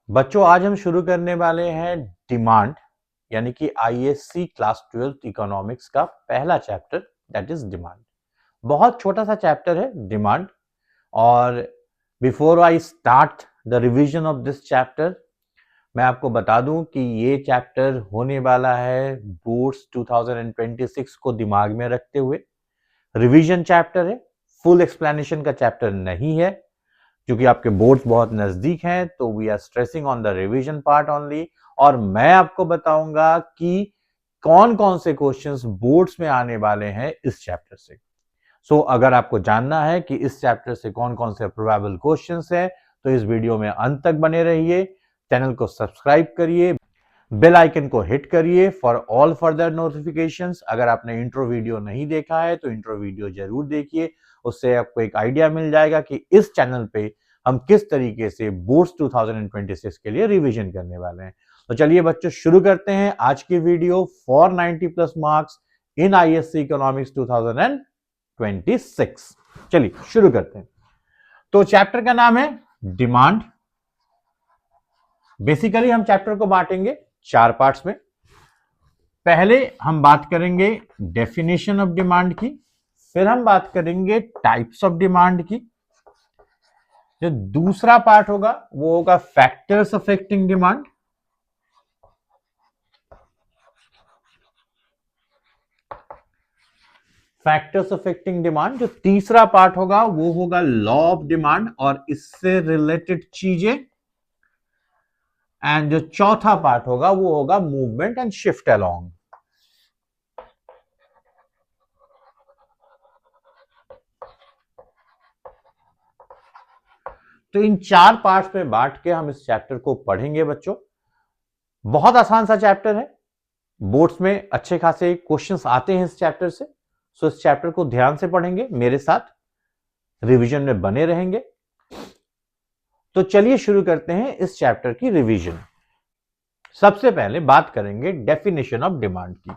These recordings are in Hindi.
बच्चों आज हम शुरू करने वाले हैं डिमांड यानी कि आईएससी क्लास 12 इकोनॉमिक्स का पहला चैप्टर दैट इज डिमांड। बहुत छोटा सा चैप्टर है डिमांड। और before I start the revision of this chapter मैं आपको बता दूं कि ये चैप्टर होने वाला है बोर्ड्स 2026 को दिमाग में रखते हुए। रिवीजन चैप्टर है, फुल एक्सप्लेनेशन का चैप्टर नहीं है क्योंकि आपके बोर्ड्स बहुत नजदीक हैं, तो we are stressing on the revision part only. और मैं आपको बताऊंगा कि कौन कौन से क्वेश्चंस बोर्ड्स में आने वाले हैं इस चैप्टर से। अगर आपको जानना है कि इस चैप्टर से कौन कौन से प्रोबेबल क्वेश्चंस हैं, तो इस वीडियो में अंत तक बने रहिए। चैनल को सब्सक्राइब करिए, बेल आइकन को हिट करिए फॉर ऑल फर्दर नोटिफिकेशंस। अगर आपने इंट्रो वीडियो नहीं देखा है तो इंट्रो वीडियो जरूर देखिए, उससे आपको एक आइडिया मिल जाएगा कि इस चैनल पे हम किस तरीके से बोर्ड्स 2026 के लिए रिवीजन करने वाले हैं। तो चलिए बच्चों शुरू करते हैं आज की video for 90 plus marks in ISC economics 2026। चलिए शुरू करते हैं। तो चैप्टर का नाम है डिमांड। बेसिकली हम चैप्टर को बांटेंगे 4 पार्ट्स में। पहले हम बात करेंगे डेफिनेशन ऑफ डिमांड की, फिर हम बात करेंगे टाइप्स ऑफ डिमांड की। जो दूसरा पार्ट होगा वो होगा factors affecting demand. Factors affecting demand. जो तीसरा पार्ट होगा वो होगा लॉ ऑफ डिमांड और इससे रिलेटेड चीजें। एंड जो चौथा पार्ट होगा वो होगा मूवमेंट एंड शिफ्ट अलोंग। तो इन 4 पार्ट्स में बांट के हम इस चैप्टर को पढ़ेंगे बच्चों। बहुत आसान सा चैप्टर है, बोर्ड्स में अच्छे खासे क्वेश्चंस आते हैं इस चैप्टर से। सो इस चैप्टर को ध्यान से पढ़ेंगे, मेरे साथ रिवीजन में बने रहेंगे। तो चलिए शुरू करते हैं इस चैप्टर की रिवीजन। सबसे पहले बात करेंगे डेफिनेशन ऑफ डिमांड की।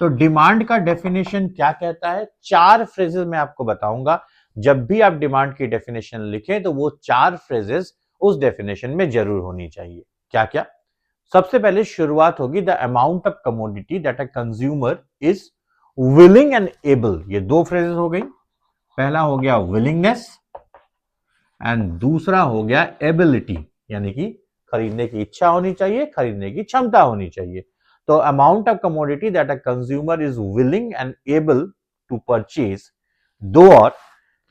तो डिमांड का डेफिनेशन क्या कहता है, 4 फ्रेजेस मैं आपको बताऊंगा। जब भी आप डिमांड की डेफिनेशन लिखें तो वो 4 फ्रेजेस उस डेफिनेशन में जरूर होनी चाहिए। क्या क्या? सबसे पहले शुरुआत होगी the amount of commodity that a consumer is willing and able. ये 2 फ्रेजेस हो गई। पहला हो गया विलिंगनेस एंड दूसरा हो गया एबिलिटी, यानी कि खरीदने की इच्छा होनी चाहिए, खरीदने की क्षमता होनी चाहिए। तो amount of commodity that a consumer is willing and able to purchase, दो और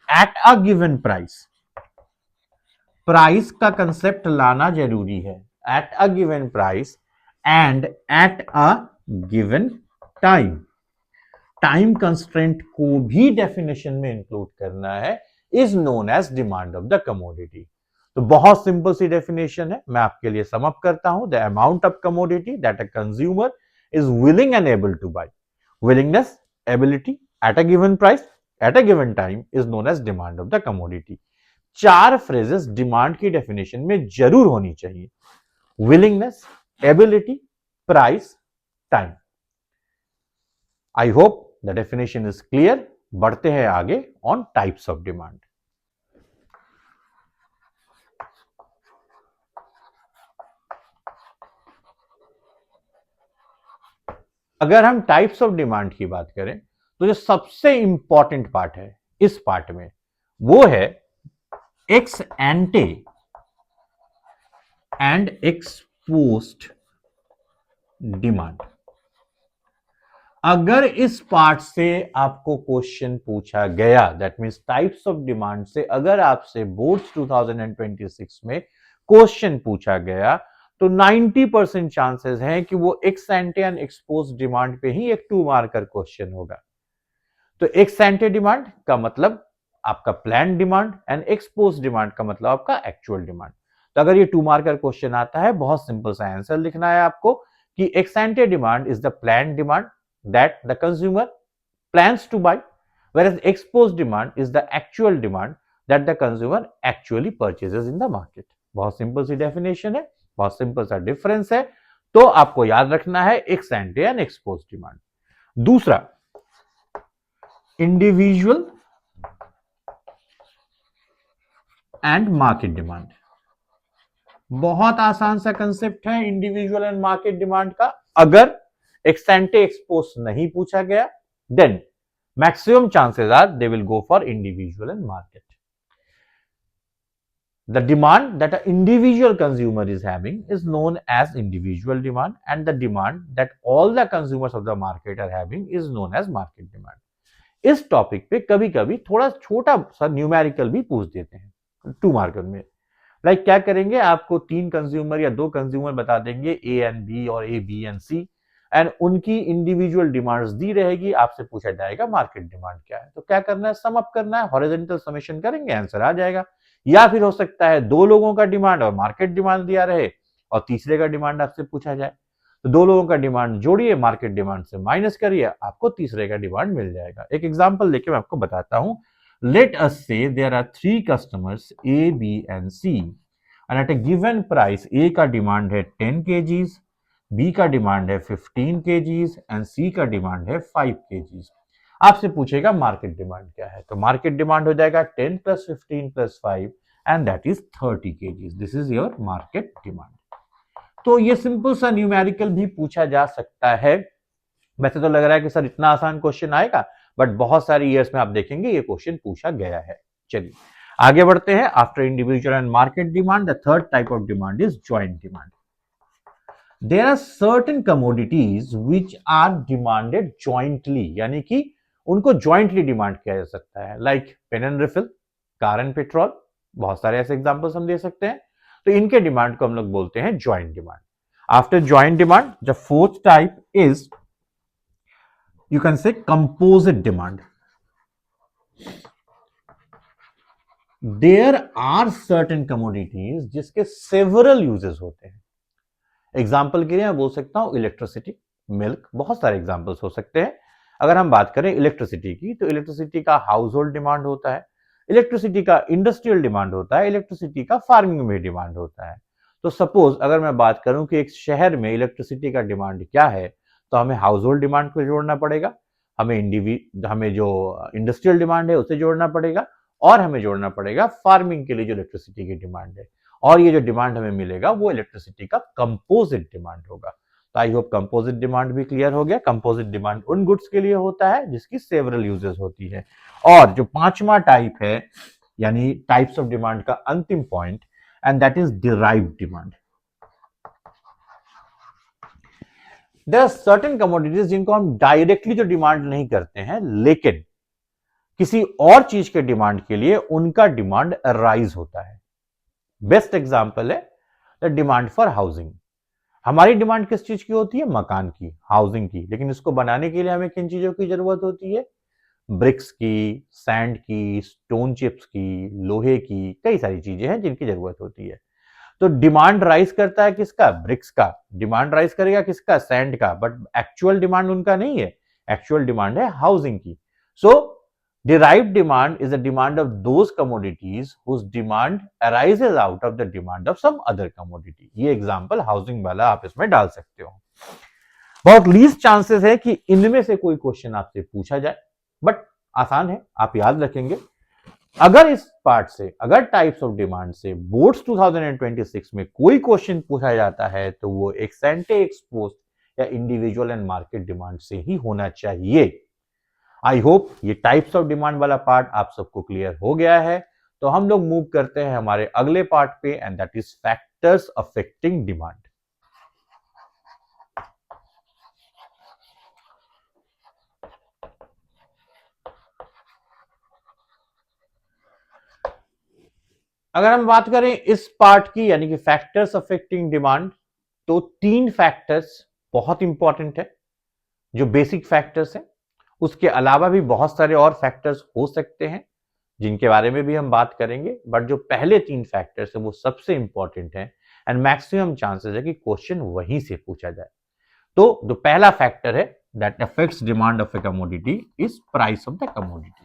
at a given price. Price का कंसेप्ट लाना जरूरी है। At a given price and at a given time. Time constraint को भी डेफिनेशन में इंक्लूड करना है, is known as demand of the commodity. तो बहुत सिंपल सी डेफिनेशन है, मैं आपके लिए सम अप करता हूं। The amount of commodity that a consumer is willing and able to buy. Willingness, ability, at a given price, at a given time is known as demand of the commodity. 4 phrases demand की डेफिनेशन में जरूर होनी चाहिए। Willingness, ability, price, time. I hope the definition is clear. बढ़ते हैं आगे ऑन टाइप्स ऑफ डिमांड। अगर हम टाइप्स ऑफ डिमांड की बात करें तो जो सबसे इंपॉर्टेंट पार्ट है इस पार्ट में वो है x एंटे and x post demand. अगर इस पार्ट से आपको क्वेश्चन पूछा गया, that means types of demand से अगर आपसे बोर्ड्स 2026 में क्वेश्चन पूछा गया तो 90% चांसेस हैं कि वो एक्स एंटे एंड एक्सपोज डिमांड पे ही एक 2 मार्कर क्वेश्चन होगा। तो एक्स एंटे डिमांड का मतलब आपका plan demand and expose demand का मतलब आपका एक्चुअल डिमांड। तो अगर ये 2 मार्कर क्वेश्चन आता है, बहुत सिंपल सा आंसर लिखना है आपको कि x एंटे demand is the plan demand that the consumer plans to buy, whereas exposed demand is the actual demand that the consumer actually purchases in the market। बहुत सिंपल सी डेफिनेशन है, बहुत सिंपल सा डिफरेंस है। तो आपको याद रखना है एक्स एंटे एंड एक्सपोज डिमांड। दूसरा इंडिविजुअल एंड मार्केट डिमांड। बहुत आसान सा कंसेप्ट है इंडिविजुअल एंड मार्केट डिमांड का। अगर एक्स एंटे एक्सपोज नहीं पूछा गया, then maximum chances are they will go for individual and market. The demand that an individual consumer is having is known as individual demand, and the demand that all the consumers of the market are having is known as market demand. इस टॉपिक पे कभी कभी थोड़ा छोटा सा न्यूमेरिकल भी पूछ देते हैं 2 मार्कर में. लाइक क्या करेंगे, आपको 3 कंज्यूमर या 2 कंज्यूमर बता देंगे, ए एंड बी और A B and C, and उनकी इंडिविजुअल डिमांड्स दी रहेगी. आपसे पूछा जाएगा मार्केट डिमांड क्या है, तो क्या करना है, सम अप करना है, हॉरिजॉन्टल समेशन करेंगे, आंसर आ जाएगा. या फिर हो सकता है 2 लोगों का डिमांड और मार्केट डिमांड दिया रहे और तीसरे का डिमांड आपसे पूछा जाए, तो 2 लोगों का डिमांड जोड़िए, मार्केट डिमांड से माइनस करिए, आपको तीसरे का डिमांड मिल जाएगा. एक एग्जांपल लेके मैं आपको बताता हूं. Let us say there are 3 customers A B and C, and at a given price A का डिमांड है 10 kgs, बी का डिमांड है 15 kgs एंड सी का डिमांड है 5 kgs. आपसे पूछेगा मार्केट डिमांड क्या है, तो मार्केट डिमांड हो जाएगा 10 + 15 + 5 and that is 30 kgs. This is your market demand. तो ये सिंपल सा न्यूमेरिकल भी पूछा जा सकता है. वैसे तो लग रहा है कि सर इतना आसान क्वेश्चन आएगा, बट बहुत सारी ईयर्स में आप देखेंगे ये क्वेश्चन पूछा गया है. चलिए आगे बढ़ते हैं. After individual and market demand, the third type of demand is joint demand. There are certain commodities which are demanded jointly, यानी कि उनको जॉइंटली डिमांड किया जा सकता है. Like pen and refill, car and petrol, बहुत सारे ऐसे एग्जांपल्स हम दे सकते हैं. तो इनके डिमांड को हम लोग बोलते हैं joint demand. After joint demand, the fourth type is, you can say, composite demand. There are certain commodities जिसके several uses होते हैं. एग्जाम्पल के लिए मैं बोल सकता हूं इलेक्ट्रिसिटी, मिल्क, बहुत सारे एग्जाम्पल्स हो सकते हैं. अगर हम बात करें इलेक्ट्रिसिटी की, तो इलेक्ट्रिसिटी का हाउस होल्ड डिमांड होता है, इलेक्ट्रिसिटी का इंडस्ट्रियल डिमांड होता है, इलेक्ट्रिसिटी का फार्मिंग में डिमांड होता है. तो सपोज अगर मैं बात करूं कि एक शहर में इलेक्ट्रिसिटी का डिमांड क्या है, तो हमें हाउस होल्ड डिमांड को जोड़ना पड़ेगा, हमें जो इंडस्ट्रियल डिमांड है उसे जोड़ना पड़ेगा, और हमें जोड़ना पड़ेगा फार्मिंग के लिए जो इलेक्ट्रिसिटी की डिमांड है. और ये जो डिमांड हमें मिलेगा वो इलेक्ट्रिसिटी का कंपोजिट डिमांड होगा. तो आई होप कंपोजिट डिमांड भी क्लियर हो गया. कंपोजिट डिमांड उन गुड्स के लिए होता है जिसकी सेवरल यूजेस होती है. और जो पांचवा टाइप है, यानी टाइप्स ऑफ डिमांड का अंतिम point, and that is derived demand. There are certain commodities जिनको हम डायरेक्टली तो डिमांड नहीं करते हैं, लेकिन किसी और चीज के डिमांड के लिए उनका डिमांड राइज होता है. बेस्ट एग्जांपल है द डिमांड फॉर हाउसिंग. हमारी डिमांड किस चीज की होती है, मकान की, हाउसिंग की. लेकिन इसको बनाने के लिए हमें किन चीजों की जरूरत होती है, ब्रिक्स की, सैंड की, स्टोन चिप्स की, लोहे की, कई सारी चीजें हैं जिनकी जरूरत होती है. तो डिमांड राइज करता है किसका, ब्रिक्स का. डिमांड राइज करेगा किसका, सैंड का. बट एक्चुअल डिमांड उनका नहीं है, एक्चुअल डिमांड है हाउसिंग की. सो derived demand is the demand of those commodities whose demand arises out of the demand of some other commodity. ये एग्जांपल हाउसिंग वाला आप इसमें डाल सकते हो. बहुत लीस्ट चांसेस है कि इनमें से कोई क्वेश्चन आपसे पूछा जाए, बट आसान है, आप याद रखेंगे. अगर इस पार्ट से, अगर टाइप्स ऑफ डिमांड से बोर्ड्स 2026 में कोई क्वेश्चन पूछा जाता है, तो वो एक्स एंटे एक्सपोज्ड या इंडिविजुअल एंड मार्केट डिमांड से ही होना चाहिए. आई होप ये टाइप्स ऑफ डिमांड वाला पार्ट आप सबको क्लियर हो गया है. तो हम लोग मूव करते हैं हमारे अगले पार्ट पे, and that is factors affecting demand. अगर हम बात करें इस पार्ट की, यानी कि फैक्टर्स अफेक्टिंग डिमांड, तो 3 फैक्टर्स बहुत इंपॉर्टेंट है जो बेसिक फैक्टर्स हैं. उसके अलावा भी बहुत सारे और फैक्टर्स हो सकते हैं जिनके बारे में भी हम बात करेंगे, बट जो पहले 3 फैक्टर्स हैं वो सबसे इंपॉर्टेंट हैं, एंड मैक्सिमम चांसेस है कि क्वेश्चन वहीं से पूछा जाए. तो जो पहला फैक्टर है that affects demand of A commodity is price of the commodity.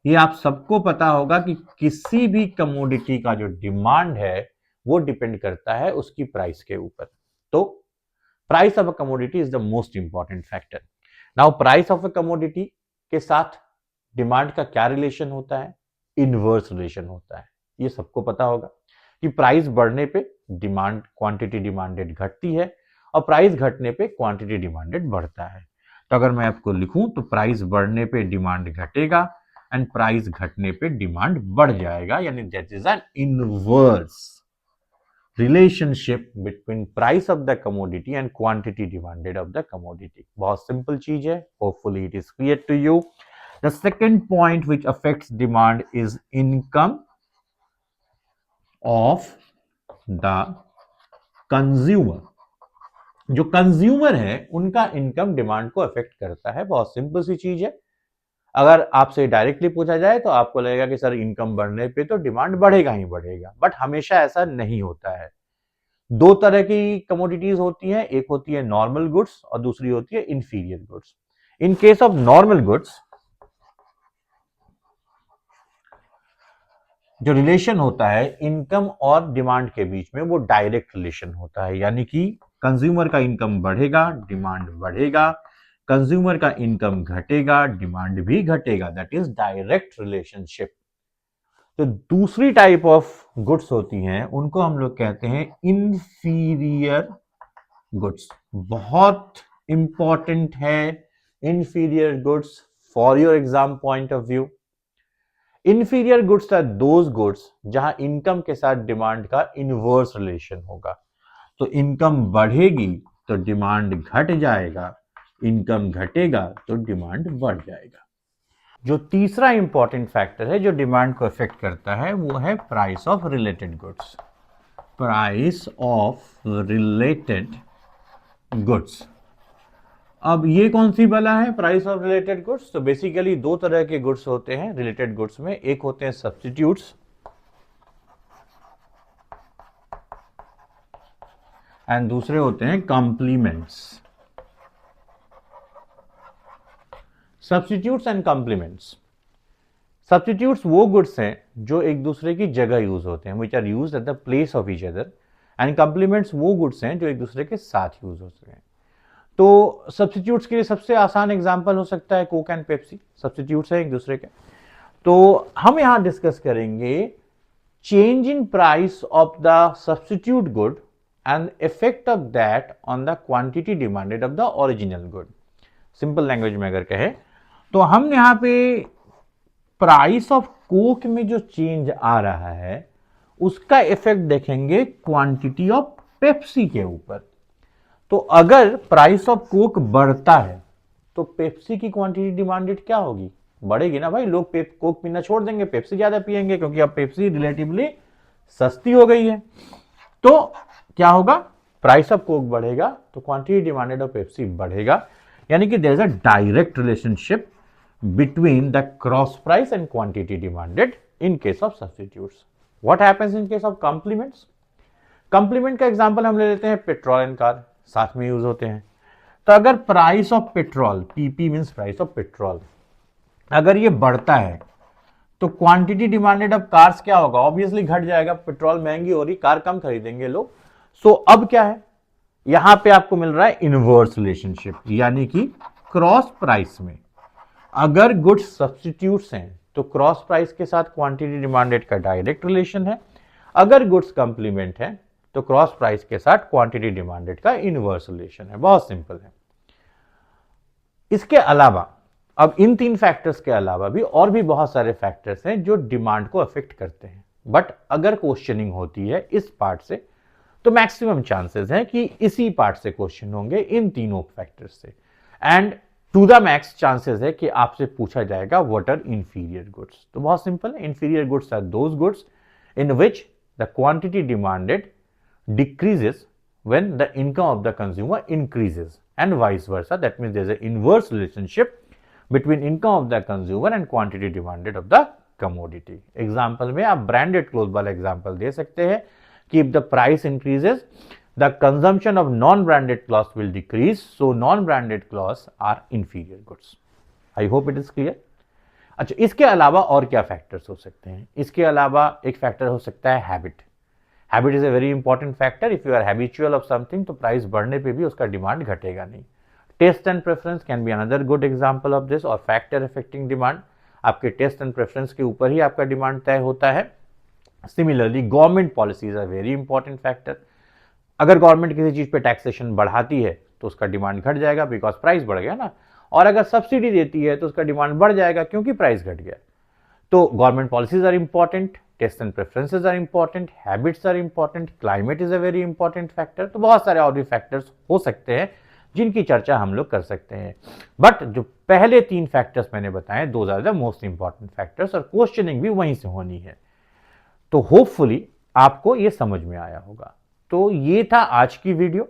ये आप सबको पता होगा कि किसी भी कमोडिटी का जो डिमांड है वो डिपेंड करता है उसकी प्राइस के ऊपर. तो price of a commodity is the most important factor. Now price of a commodity के साथ डिमांड का क्या रिलेशन होता है, इनवर्स रिलेशन होता है। ये सबको पता होगा कि प्राइस बढ़ने पे डिमांड, क्वांटिटी डिमांडेड घटती है और प्राइस घटने पे क्वांटिटी डिमांडेड बढ़ता है। तो अगर मैं आपको लिखूं तो प्राइस बढ़ने पे डिमांड घटेगा एंड प्राइस घटने पे डिमांड बढ़ जाएगा, यानी that is an inverse relationship between price of the commodity and quantity demanded of the commodity. बहुत सिंपल चीज है, hopefully it is clear to you. The second point which affects demand is income of the consumer. जो कंज्यूमर है उनका इनकम डिमांड को अफेक्ट करता है। बहुत सिंपल सी चीज है। अगर आपसे डायरेक्टली पूछा जाए तो आपको लगेगा कि सर इनकम बढ़ने पे तो डिमांड बढ़ेगा ही बढ़ेगा, बट हमेशा ऐसा नहीं होता है। दो तरह की कमोडिटीज होती हैं, एक होती है नॉर्मल गुड्स और दूसरी होती है inferior goods. In case of normal goods जो रिलेशन होता है इनकम और डिमांड के बीच में वो डायरेक्ट रिलेशन होता है, यानी कि कंज्यूमर का इनकम बढ़ेगा डिमांड बढ़ेगा, कंज्यूमर का इनकम घटेगा डिमांड भी घटेगा, दैट इज डायरेक्ट रिलेशनशिप। तो दूसरी टाइप ऑफ गुड्स होती हैं उनको हम लोग कहते हैं इंफीरियर गुड्स। बहुत इंपॉर्टेंट है inferior goods for your exam point of view. Inferior goods are those goods जहां इनकम के साथ डिमांड का इनवर्स रिलेशन होगा। तो इनकम बढ़ेगी तो डिमांड घट जाएगा, इनकम घटेगा तो डिमांड बढ़ जाएगा। जो तीसरा इंपॉर्टेंट फैक्टर है जो डिमांड को अफेक्ट करता है वो है price of related goods. Price of related goods. अब ये कौन सी बला है प्राइस ऑफ रिलेटेड गुड्स? तो बेसिकली दो तरह के गुड्स होते हैं रिलेटेड गुड्स में, एक होते हैं सब्स्टिट्यूट्स एंड दूसरे होते हैं complements. Substitutes and complements. Substitutes वो गुड्स हैं जो एक दूसरे की जगह यूज होते हैं, which are use at the place of each other, and complements वो गुड्स हैं जो एक दूसरे के साथ यूज होते हैं। तो सब्स्टिट्यूट्स के लिए सबसे आसान एग्जांपल हो सकता है कोक एंड पेप्सी, सब्स्टिट्यूट्स हैं एक दूसरे के। तो हम यहां डिस्कस करेंगे change in price of the substitute good and effect of that on the quantity demanded of the original good. Simple language में अगर कहे तो हम यहां पे प्राइस ऑफ कोक में जो चेंज आ रहा है उसका इफेक्ट देखेंगे क्वांटिटी ऑफ पेप्सी के ऊपर। तो अगर प्राइस ऑफ कोक बढ़ता है तो पेप्सी की क्वांटिटी डिमांडेड क्या होगी? बढ़ेगी ना भाई। लोग कोक पीना छोड़ देंगे, पेप्सी ज्यादा पिएंगे क्योंकि अब पेप्सी रिलेटिवली सस्ती हो गई है। तो क्या होगा? प्राइस ऑफ कोक बढ़ेगा तो क्वांटिटी डिमांडेड ऑफ पेप्सी बढ़ेगा, यानी कि there is a direct relationship between the cross price and quantity demanded in case of substitutes. What happens in case of complements? Complement का एग्जांपल हम ले लेते हैं पेट्रोल एंड कार, साथ में यूज होते हैं। तो अगर price of petrol, PP means price of petrol, अगर ये बढ़ता है तो क्वांटिटी डिमांडेड ऑफ कार्स क्या होगा? ऑब्वियसली घट जाएगा। पेट्रोल महंगी हो रही, कार कम खरीदेंगे लोग। सो अब क्या है, यहां पे आपको मिल रहा है इनवर्स रिलेशनशिप, यानी कि क्रॉस प्राइस में अगर गुड्स सब्स्टिट्यूट्स हैं तो क्रॉस प्राइस के साथ क्वांटिटी डिमांडेड का डायरेक्ट रिलेशन है, अगर गुड्स कंप्लीमेंट है तो क्रॉस प्राइस के साथ क्वांटिटी डिमांडेड का इनवर्स रिलेशन है। बहुत सिंपल है। इसके अलावा अब इन तीन फैक्टर्स के अलावा भी और भी बहुत सारे फैक्टर्स हैं जो डिमांड को अफेक्ट करते हैं, बट अगर क्वेश्चनिंग होती है इस पार्ट से तो मैक्सिमम चांसेस हैं कि इसी पार्ट से क्वेश्चन होंगे, इन तीनों फैक्टर्स से। And to the max chances है कि आपसे पूछा जाएगा व्हाट आर इंफीरियर गुड्स। तो बहुत सिंपल है, inferior goods are those goods in which the quantity demanded decreases when the income of the consumer increases and vice versa. That means there is an inverse relationship between income of the consumer and quantity demanded of the commodity. Example में आप branded clothes वाला example दे सकते हैं कि if the price increases the consumption of non-branded clothes will decrease, so non-branded clothes are inferior goods. I hope it is clear. अच्छा, इसके अलावा और क्या फैक्टर्स हो सकते हैं? इसके अलावा एक फैक्टर हो सकता है habit. Habit is a very important factor. If you are habitual of something तो प्राइस बढ़ने पे भी उसका डिमांड घटेगा नहीं। Taste and preference can be another good example of this और फैक्टर अफेक्टिंग डिमांड। आपके टेस्ट एंड प्रेफरेंस के ऊपर ही आपका डिमांड तय होता है। Similarly government policies are very important factor. अगर गवर्नमेंट किसी चीज पे टैक्सेशन बढ़ाती है तो उसका डिमांड घट जाएगा, बिकॉज प्राइस बढ़ गया ना, और अगर सब्सिडी देती है तो उसका डिमांड बढ़ जाएगा क्योंकि प्राइस घट गया। तो government policies are important, taste and preferences are important, habits are important, climate is a very important factor. तो बहुत सारे और भी फैक्टर्स हो सकते हैं जिनकी चर्चा हम लोग कर सकते हैं, बट जो पहले 3 फैक्टर्स मैंने बताए, those are the most important factors, और क्वेश्चनिंग भी वहीं से होनी है। तो होपफुली आपको ये समझ में आया होगा। तो ये था आज की वीडियो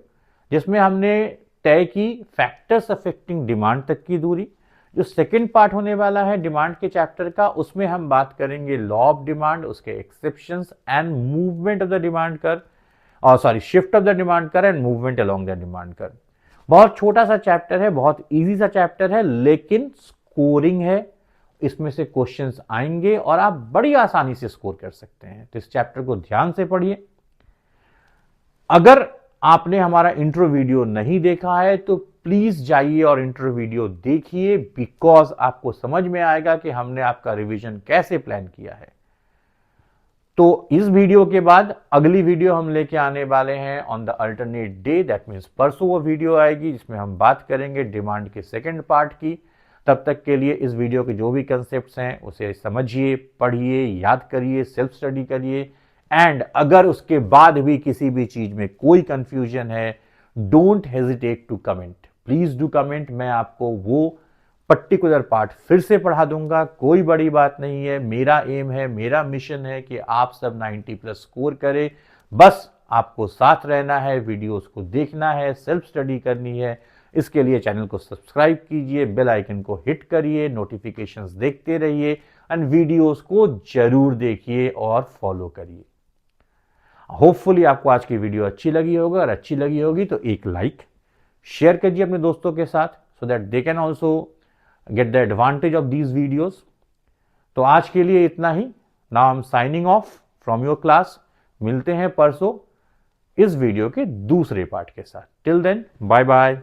जिसमें हमने तय की फैक्टर्स अफेक्टिंग डिमांड तक की दूरी। जो सेकंड पार्ट होने वाला है डिमांड के चैप्टर का, उसमें हम बात करेंगे लॉ ऑफ डिमांड, उसके exceptions and movement of the demand curve, और sorry shift of the demand curve and movement along the demand curve. बहुत छोटा सा चैप्टर है, बहुत इजी सा चैप्टर है, लेकिन स्कोरिंग है, इसमें से क्वेश्चंस आएंगे और आप बड़ी आसानी से स्कोर कर सकते हैं। तो इस चैप्टर को ध्यान से पढ़िए। अगर आपने हमारा इंट्रो वीडियो नहीं देखा है तो प्लीज जाइए और इंट्रो वीडियो देखिए, बिकॉज आपको समझ में आएगा कि हमने आपका रिवीजन कैसे प्लान किया है। तो इस वीडियो के बाद अगली वीडियो हम लेके आने वाले हैं on the alternate day, that means परसों वो वीडियो आएगी जिसमें हम बात करेंगे डिमांड के सेकंड पार्ट की। तब तक के लिए इस वीडियो के जो भी कंसेप्ट्स हैं उसे समझिए, पढ़िए, याद करिए, सेल्फ स्टडी करिए, एंड अगर उसके बाद भी किसी भी चीज में कोई कंफ्यूजन है, don't hesitate to comment, please do comment. मैं आपको वो पर्टिकुलर पार्ट फिर से पढ़ा दूंगा, कोई बड़ी बात नहीं है। मेरा एम है, मेरा मिशन है कि आप सब 90+ स्कोर करें। बस आपको साथ रहना है, वीडियोस को देखना है, सेल्फ स्टडी करनी है। इसके लिए चैनल को सब्सक्राइब कीजिए, बेल आइकन को हिट करिए, नोटिफिकेशंस देखते रहिए एंड वीडियोस को जरूर देखिए और फॉलो करिए। होपफुली आपको आज की वीडियो अच्छी लगी होगी, और अच्छी लगी होगी तो एक लाइक, शेयर कीजिए अपने दोस्तों के साथ, so that they can also get the advantage of these videos. तो आज के लिए इतना ही। Now I am signing off from your class. मिलते हैं परसों इस वीडियो के दूसरे पार्ट के साथ। Till then, bye bye.